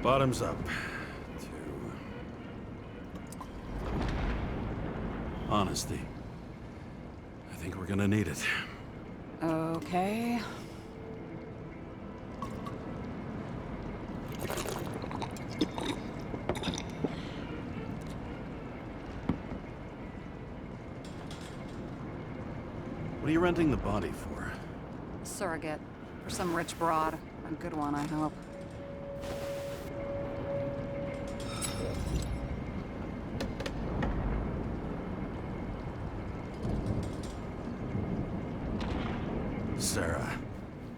Bottoms up. To honesty. I think we're gonna need it. Okay. What are you renting the body for? Surrogate. For some rich broad. A good one, I hope. Sarah,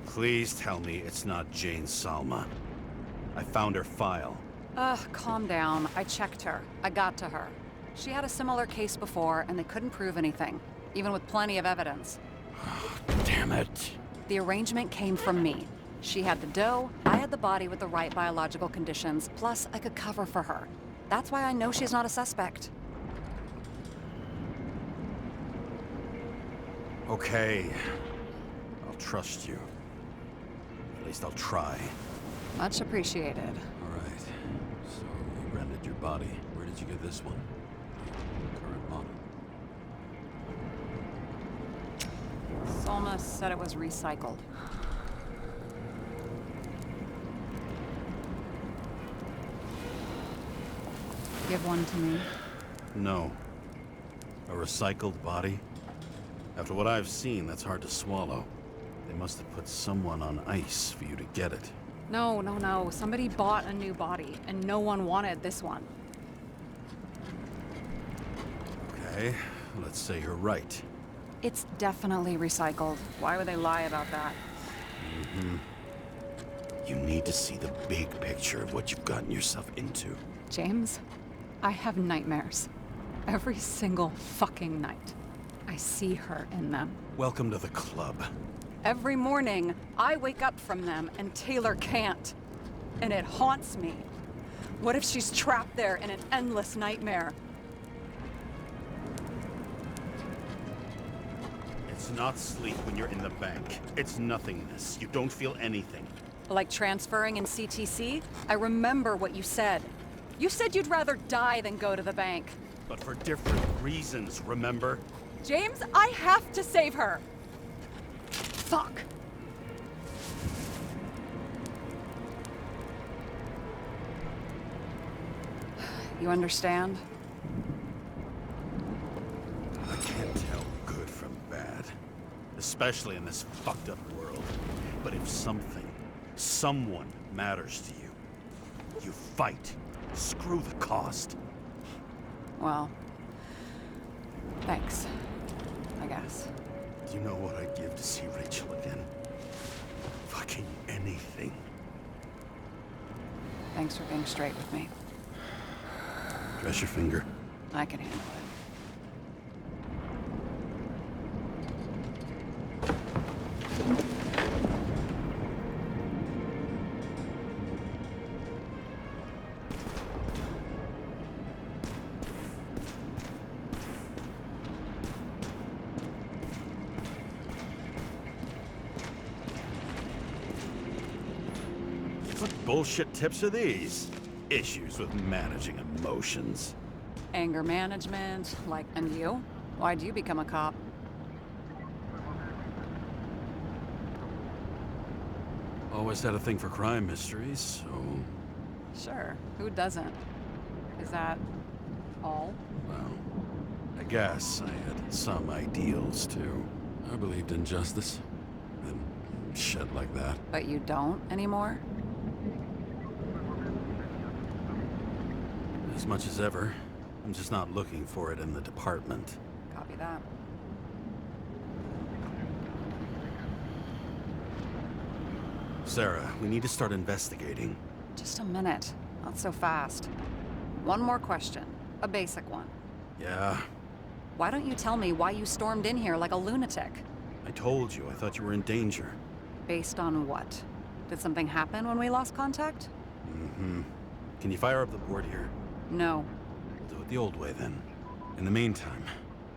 please tell me it's not Jane Salma. I found her file. Calm down. I checked her. I got to her. She had a similar case before, and they couldn't prove anything, even with plenty of evidence. Damn it. The arrangement came from me. She had the dough, I had the body with the right biological conditions, plus I could cover for her. That's why I know she's not a suspect. Okay. I'll trust you. At least I'll try. Much appreciated. All right. So you rented your body. Where did you get this one? The current model. Salma said it was recycled. Give one to me. No. A recycled body? After what I've seen, that's hard to swallow. They must have put someone on ice for you to get it. No. Somebody bought a new body, and no one wanted this one. Okay, let's say you're right. It's definitely recycled. Why would they lie about that? You need to see the big picture of what you've gotten yourself into. James, I have nightmares. Every single fucking night. I see her in them. Welcome to the club. Every morning, I wake up from them and Taylor can't. And it haunts me. What if she's trapped there in an endless nightmare? It's not sleep when you're in the bank. It's nothingness. You don't feel anything. Like transferring in CTC? I remember what you said. You said you'd rather die than go to the bank. But for different reasons, remember? James, I have to save her! Fuck. You understand? I can't tell good from bad. Especially in this fucked up world. But if something, someone matters to you, you fight. Screw the cost. Well, thanks, I guess. Do you know what I'd give to see Rachel again? Fucking anything. Thanks for being straight with me. Dress your finger. I can handle it. What bullshit tips are these? Issues with managing emotions. Anger management, like, and you? Why'd you become a cop? Always had a thing for crime mysteries, so... Sure, who doesn't? Is that all? Well, I guess I had some ideals, too. I believed in justice. And shit like that. But you don't anymore? As much as ever. I'm just not looking for it in the department. Copy that. Sarah, we need to start investigating. Just a minute. Not so fast. One more question. A basic one. Yeah, Why don't you tell me why you stormed in here like a lunatic? I told you. I thought you were in danger. Based on what? Did something happen when we lost contact? Mm-hmm. Can you fire up the board here? No. We'll do it the old way, then. In the meantime,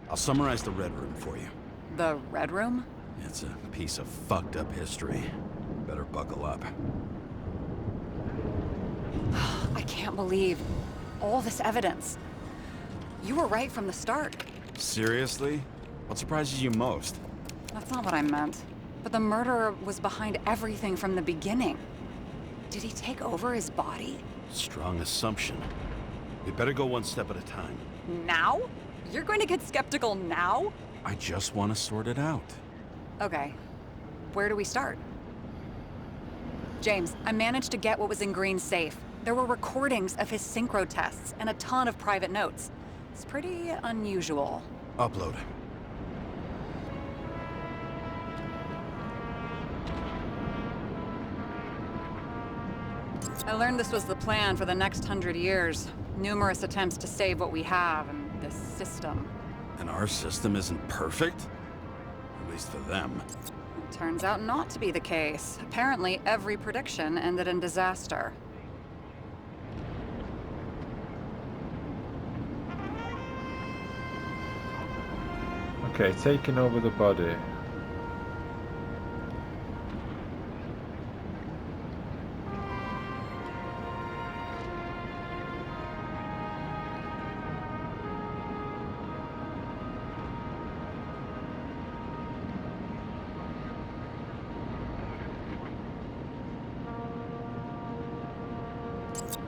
I'll summarize the Red Room for you. The Red Room? It's a piece of fucked up history. Better buckle up. believe all this evidence. You were right from the start. Seriously? What surprises you most? That's not what I meant. But the murderer was behind everything from the beginning. Did he take over his body? Strong assumption. We better go one step at a time. Now? You're going to get skeptical now? I just want to sort it out. Okay. Where do we start? James, I managed to get what was in Green's safe. There were recordings of his synchro tests and a ton of private notes. It's pretty unusual. Upload. I learned this was the plan for the next 100 years. Numerous attempts to save what we have in this system. And our system isn't perfect? At least for them. It turns out not to be the case. Apparently, every prediction ended in disaster. Okay, taking over the body.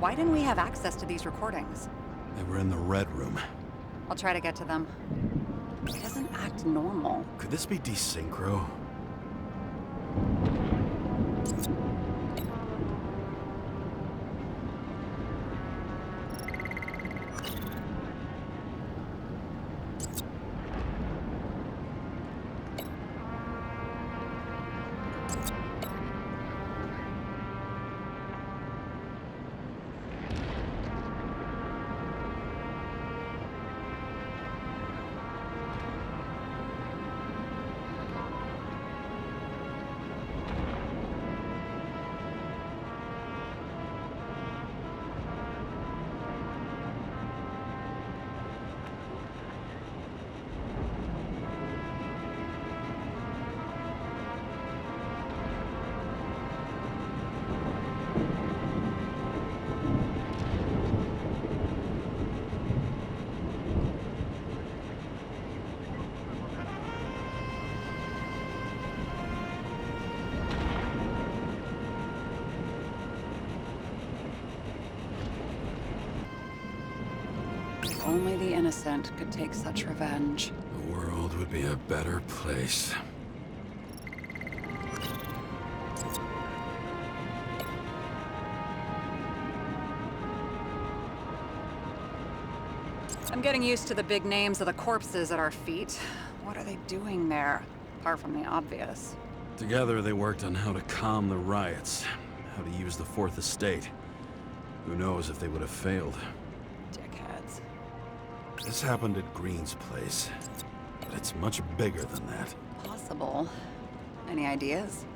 Why didn't we have access to these recordings? They were in the Red Room. I'll try to get to them. He doesn't act normal. Could this be desynchro? If only the innocent could take such revenge. The world would be a better place. I'm getting used to the big names of the corpses at our feet. What are they doing there? Apart from the obvious. Together they worked on how to calm the riots, how to use the Fourth Estate. Who knows if they would have failed. Dickheads. This happened at Green's place, but it's much bigger than that. Possible. Any ideas?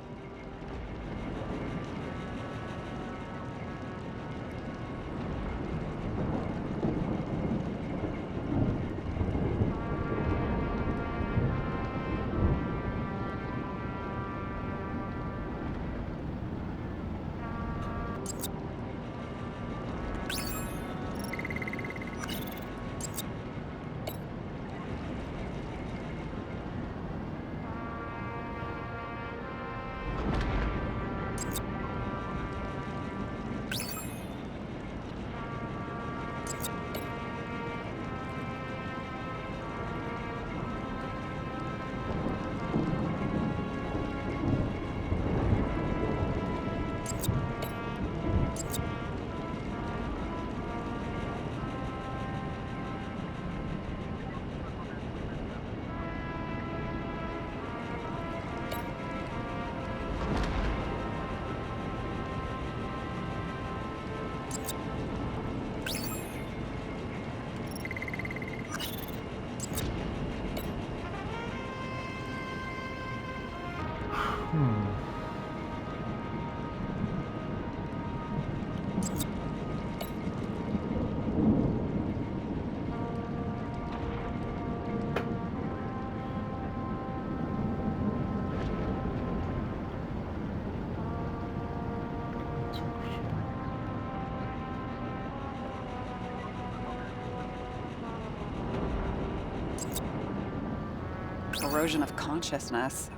corrosion of consciousness.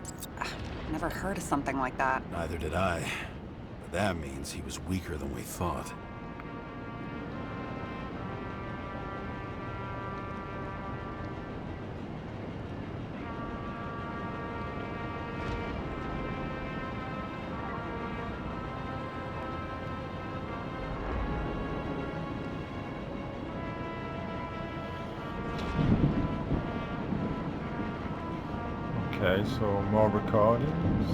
Never heard of something like that. Neither did I. But that means he was weaker than we thought. Okay, so more recordings.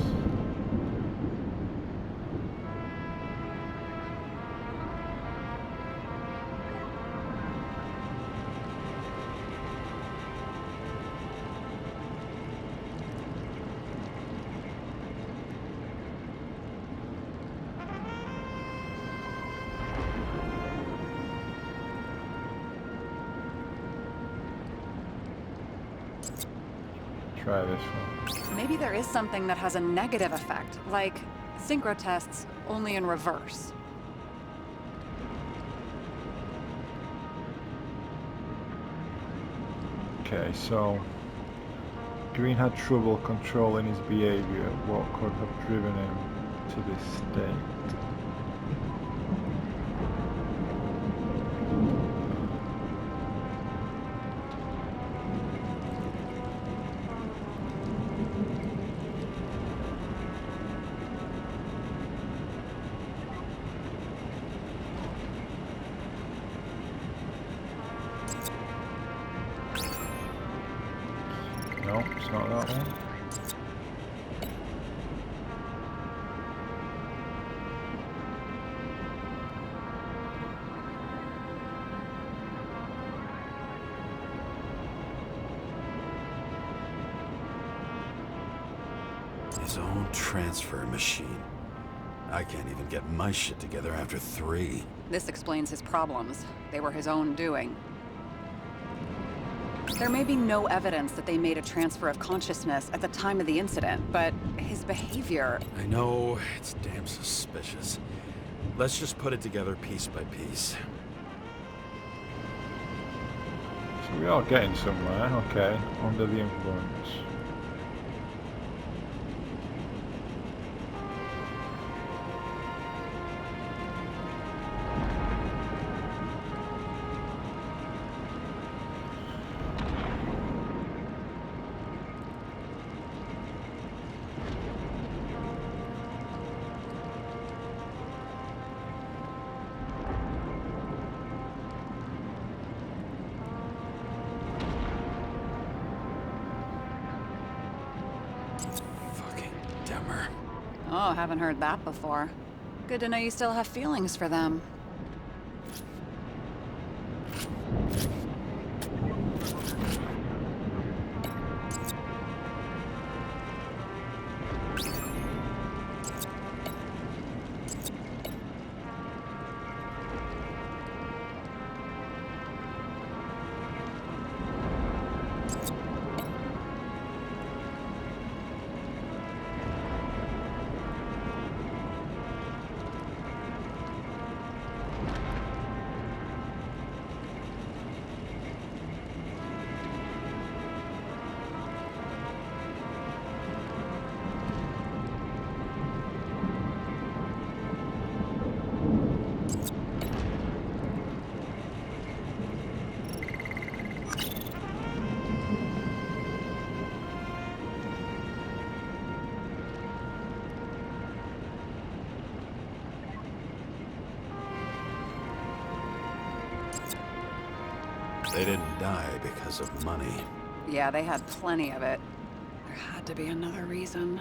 Try this one. Maybe there is something that has a negative effect, like synchro tests, only in reverse. Okay, so Green had trouble controlling his behavior. What could have driven him to this state? No, it's not that one. His own transfer machine. I can't even get my shit together after 3. This explains his problems. They were his own doing. There may be no evidence that they made a transfer of consciousness at the time of the incident, but his behavior... I know, it's damn suspicious. Let's just put it together piece by piece. So we are getting somewhere. Okay, under the influence. Oh, haven't heard that before. Good to know you still have feelings for them. They didn't die because of money. Yeah, they had plenty of it. There had to be another reason.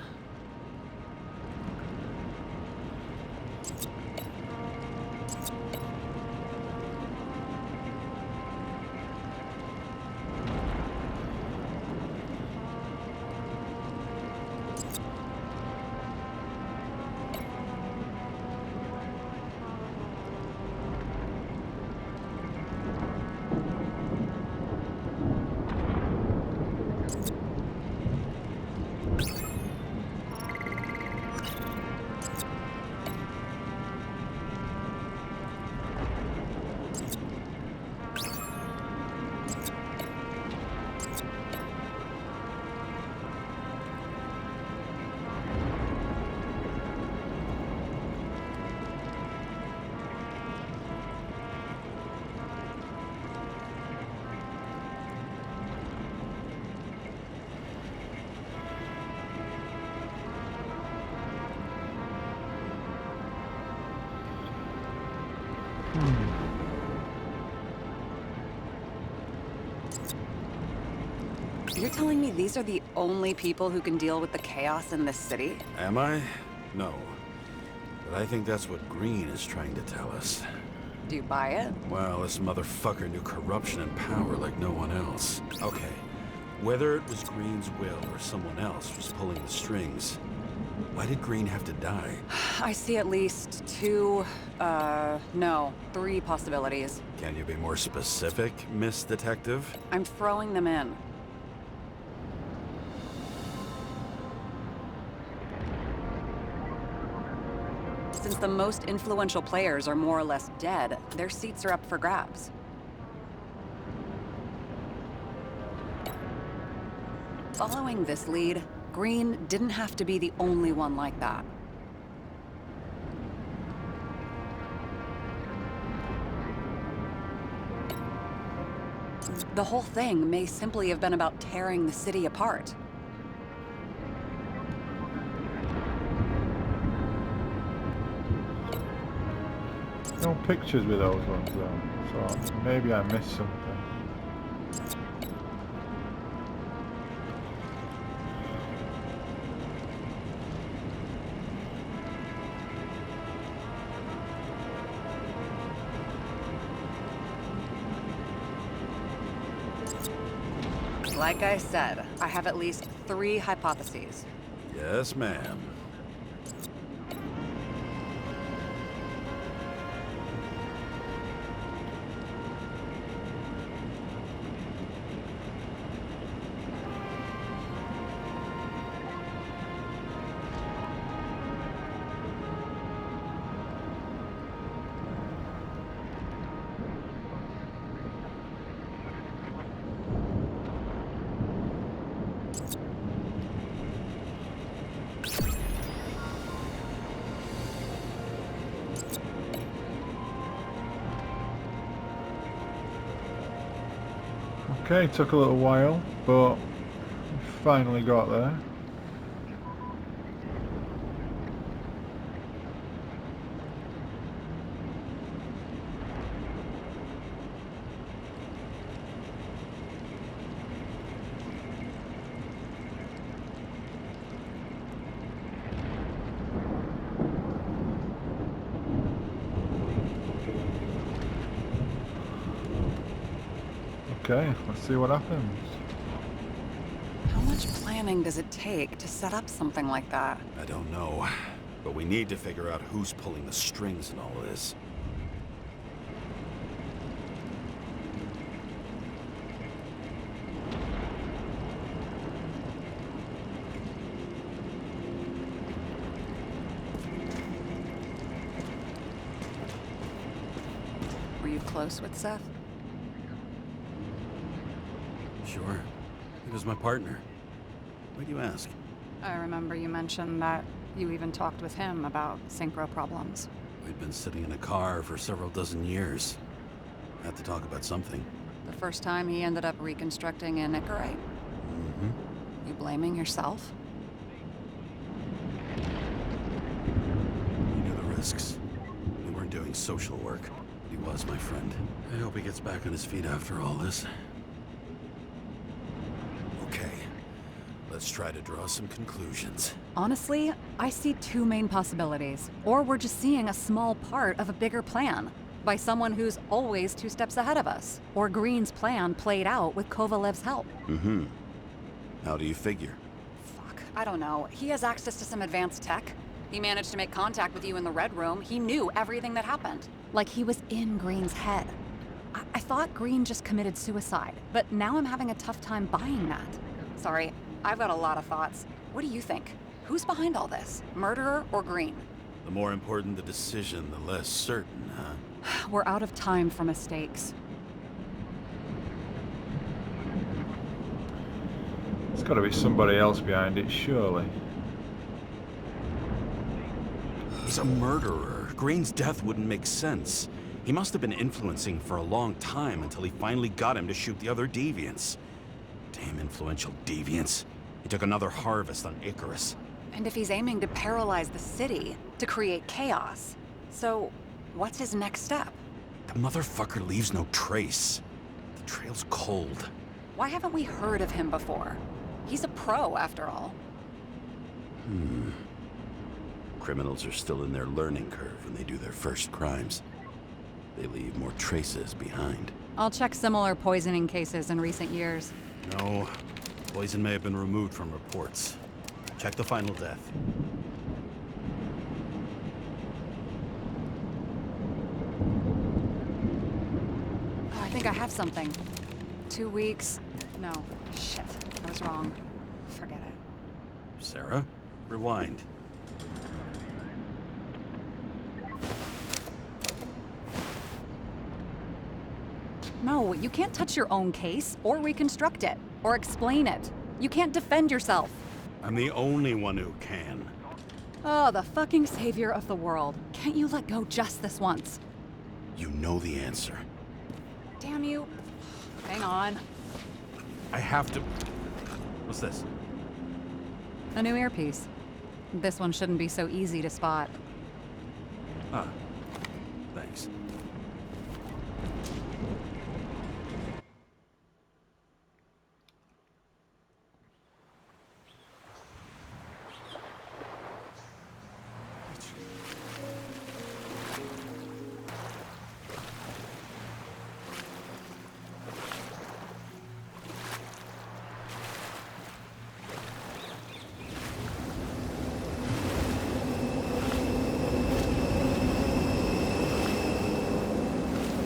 You're telling me these are the only people who can deal with the chaos in this city? Am I? No. But I think that's what Green is trying to tell us. Do you buy it? Well, this motherfucker knew corruption and power like no one else. Okay, whether it was Green's will or someone else was pulling the strings, why did Green have to die? I see at least three possibilities. Can you be more specific, Miss Detective? I'm throwing them in. Since the most influential players are more or less dead, their seats are up for grabs. Following this lead, Green didn't have to be the only one like that. The whole thing may simply have been about tearing the city apart. No pictures with those ones though, so maybe I missed something. Like I said, I have at least three hypotheses. Yes, ma'am. Okay, took a little while, but we finally got there. Okay, let's see what happens. How much planning does it take to set up something like that? I don't know, but we need to figure out who's pulling the strings in all of this. Were you close with Seth? Sure. He was my partner. Why do you ask? I remember you mentioned that you even talked with him about synchro problems. We'd been sitting in a car for several dozen years. Had to talk about something. The first time he ended up reconstructing an Icarite? Mm-hmm. You blaming yourself? He knew the risks. We weren't doing social work. He was my friend. I hope he gets back on his feet after all this. Okay. Let's try to draw some conclusions. Honestly, I see two main possibilities. Or we're just seeing a small part of a bigger plan by someone who's always 2 steps ahead of us. Or Green's plan played out with Kovalev's help. Mm-hmm. How do you figure? Fuck, I don't know. He has access to some advanced tech. He managed to make contact with you in the Red Room. He knew everything that happened. Like he was in Green's head. I thought Green just committed suicide, but now I'm having a tough time buying that. Sorry, I've got a lot of thoughts. What do you think? Who's behind all this? Murderer or Green? The more important the decision, the less certain, huh? We're out of time for mistakes. There's got to be somebody else behind it, surely. He's a murderer. Green's death wouldn't make sense. He must have been influencing for a long time until he finally got him to shoot the other deviants. Damn influential deviants. He took another harvest on Icarus. And if he's aiming to paralyze the city, to create chaos, so what's his next step? The motherfucker leaves no trace. The trail's cold. Why haven't we heard of him before? He's a pro, after all. Criminals are still in their learning curve when they do their first crimes. They leave more traces behind. I'll check similar poisoning cases in recent years. No, poison may have been removed from reports. Check the final death. Oh, I think I have something. 2 weeks. No, shit. I was wrong. Forget it. Sarah, rewind. No, you can't touch your own case, or reconstruct it, or explain it. You can't defend yourself. I'm the only one who can. Oh, the fucking savior of the world. Can't you let go just this once? You know the answer. Damn you. Hang on. I have to... What's this? A new earpiece. This one shouldn't be so easy to spot. Ah, thanks.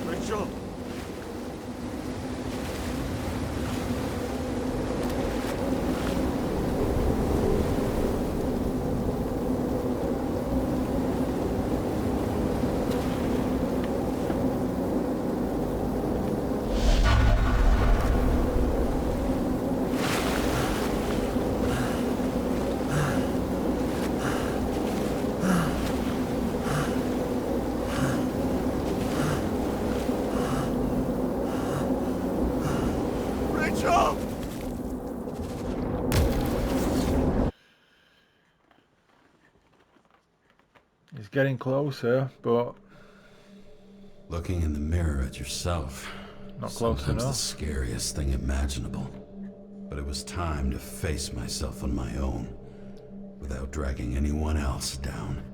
Rachel! Rachel! He's getting closer, but Looking in the mirror at yourself. not close Sometimes the enough. scariest thing imaginable. But it was time to face myself on my own, without dragging anyone else down.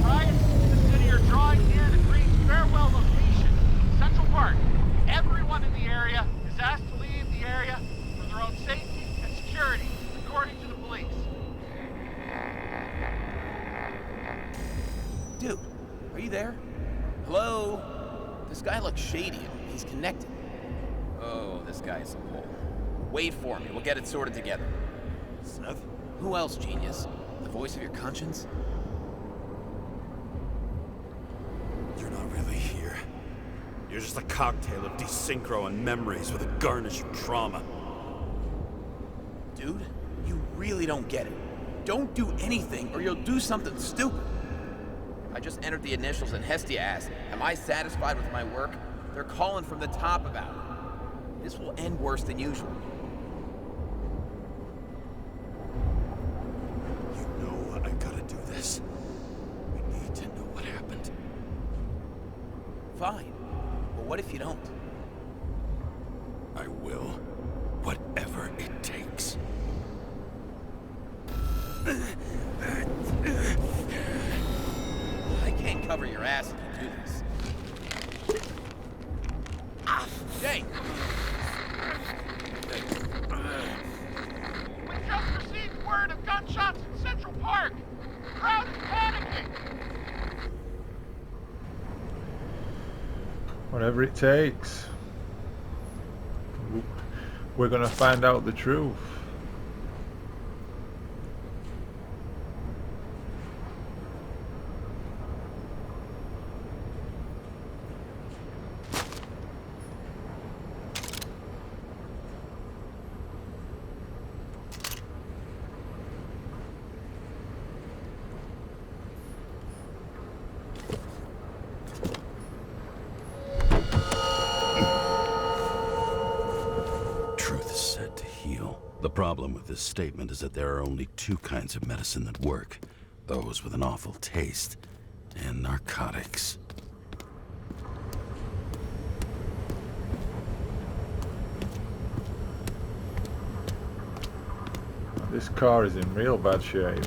Prior to the city are drawing near the Green farewell location, Central Park. Everyone in the area is asked to leave the area for their own safety and security, according to the police. Dude, are you there? Hello? This guy looks shady. He's connected. Oh, this guy is a pole. Wait for me. We'll get it sorted together. Seth? Who else, genius? The voice of your conscience? You're not really here. You're just a cocktail of desynchro and memories with a garnish of trauma. Dude, you really don't get it. Don't do anything or you'll do something stupid. I just entered the initials and Hestia asked, am I satisfied with my work? They're calling from the top about it. This will end worse than usual. You know I gotta do this. We need to know what happened. Fine. But what if you don't? I will. Whatever it takes. I can't cover your ass if you do this. Jay! We just received word of gunshots in Central Park. The crowd is panicking. Whatever it takes. We're gonna find out the truth. Truth is said meant to heal. The problem with this statement is that there are only two kinds of medicine that work. Those with an awful taste, and narcotics. This car is in real bad shape.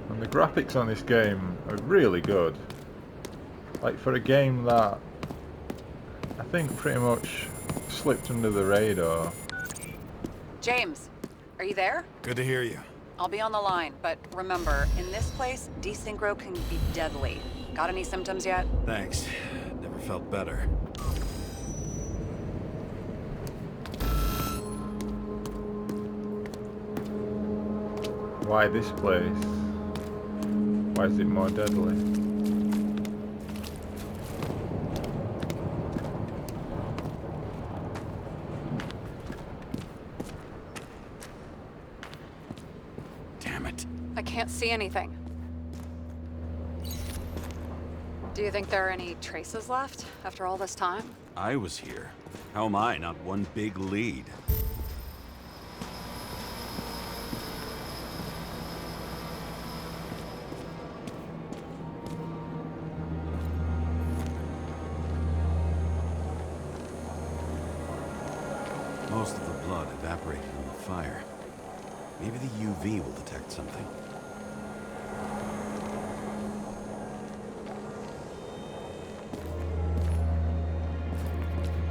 And the graphics on this game are really good. Like, for a game that I think pretty much slipped under the radar. James, are you there? Good to hear you. I'll be on the line, but remember, in this place, desynchro can be deadly. Got any symptoms yet? Thanks. Never felt better. Why this place? Why is it more deadly? Damn it. I can't see anything. Do you think there are any traces left after all this time? I was here. How am I not one big lead? Most of the blood evaporated in the fire. Maybe the UV will detect something.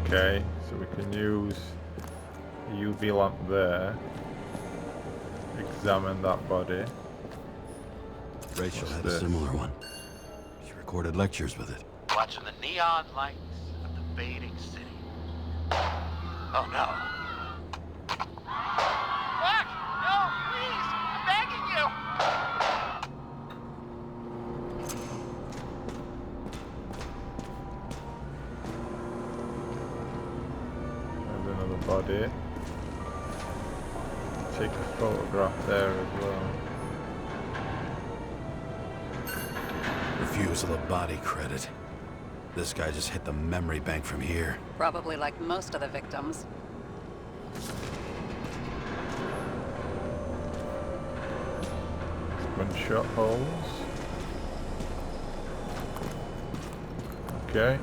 Okay, so we can use the UV lamp there. Examine that body. Rachel What's had this? a similar one. She recorded lectures with it. Watching the neon lights of the fading city. Oh no. Fuck! No, please! I'm begging you! There's another body. Take a photograph there as well. Refusal of body credit. This guy just hit the memory bank from here. Probably like most of the victims. Gunshot holes. Okay.